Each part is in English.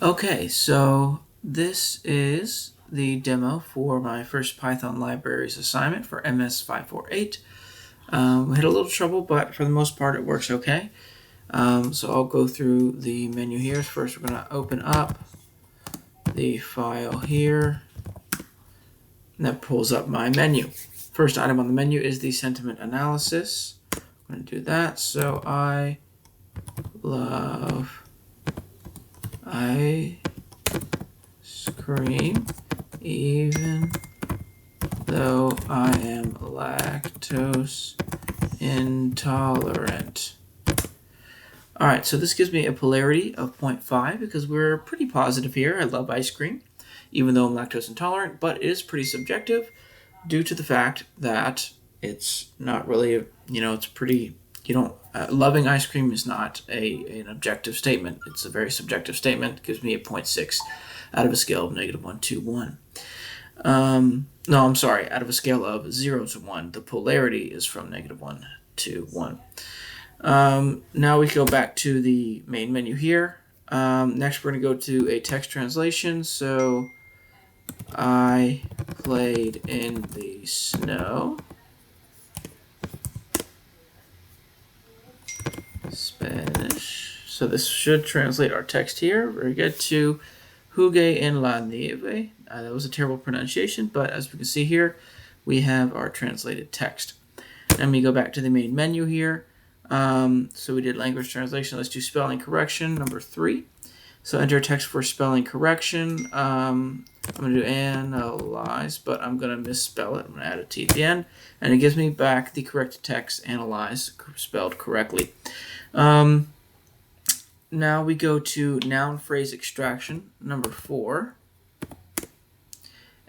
Okay, so this is the demo for my first Python libraries assignment for MS548. We had a little trouble, but for the most part it works okay. So I'll go through the menu here. First we're going to open up the file here, and that pulls up my menu. First item on the menu is the sentiment analysis. I'm going to do that. So I love ice cream even though I am lactose intolerant. Alright, so this gives me a polarity of 0.5 because we're pretty positive here. I love ice cream, even though I'm lactose intolerant, but it is pretty subjective due to the fact that it's not really, it's pretty, loving ice cream is not an objective statement. It's a very subjective statement. It gives me a 0.6 out of a scale of -1 to 1. No, I'm sorry, out of a scale of 0 to 1. The polarity is from -1 to 1. Now we go back to the main menu here. Next we're going to go to a text translation. So I played in the snow. Spanish. So this should translate our text here. Very good. To Jugué en la nieve. That was a terrible pronunciation, but as we can see here, we have our translated text. Let me go back to the main menu here. So we did language translation. Let's do spelling correction, number 3. So enter text for spelling correction. I'm going to do analyze, but I'm going to misspell it. I'm going to add a T at the end, and it gives me back the correct text, analyze, spelled correctly. Now we go to noun phrase extraction, number 4.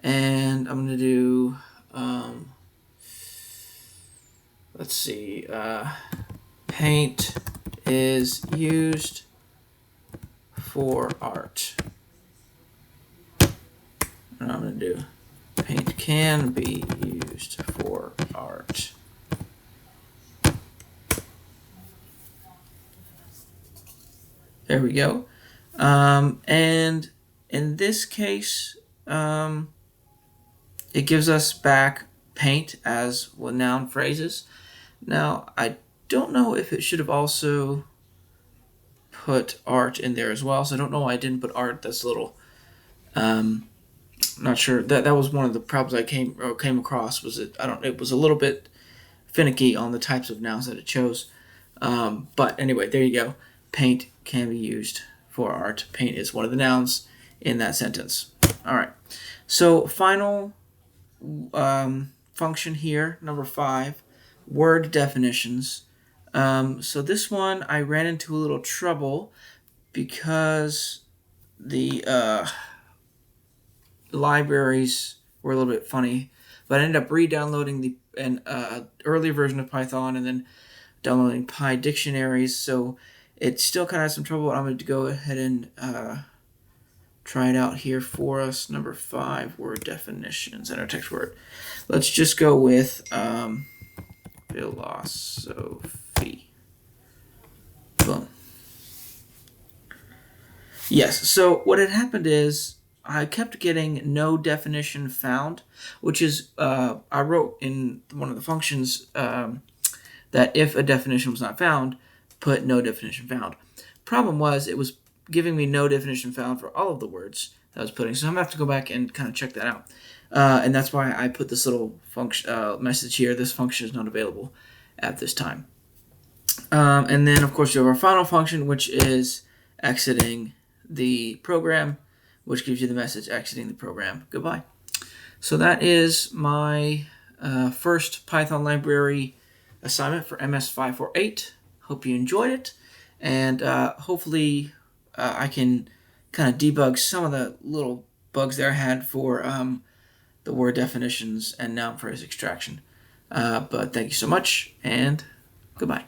And I'm going to do, let's see, paint is used for art. And I'm going to do paint can be used for art. There we go. And in this case, it gives us back paint as noun phrases. Now, I don't know if it should have also put art in there as well, so I don't know why I didn't put art. That's a little, not sure. That was one of the problems I came across. It was a little bit finicky on the types of nouns that it chose. But anyway, there you go. Paint can be used for art. Paint is one of the nouns in that sentence. All right. So final function here, number 5, word definitions. So this one I ran into a little trouble because the libraries were a little bit funny, but I ended up re-downloading an earlier version of Python and then downloading PyDictionaries, so it still kind of has some trouble. I'm going to go ahead and try it out here for us. Number 5, word definitions, and our text word. Let's just go with philosophy. Boom. Yes, so what had happened is I kept getting no definition found, which is, I wrote in one of the functions that if a definition was not found, put no definition found. Problem was, it was giving me no definition found for all of the words that I was putting, so I'm going to have to go back and kind of check that out. And that's why I put this little function message here. This function is not available at this time. And then, of course, you have our final function, which is exiting the program, which gives you the message exiting the program. Goodbye. So that is my first Python library assignment for MS548. Hope you enjoyed it, and hopefully I can kind of debug some of the little bugs there I had for the word definitions and noun phrase extraction. But thank you so much, and goodbye.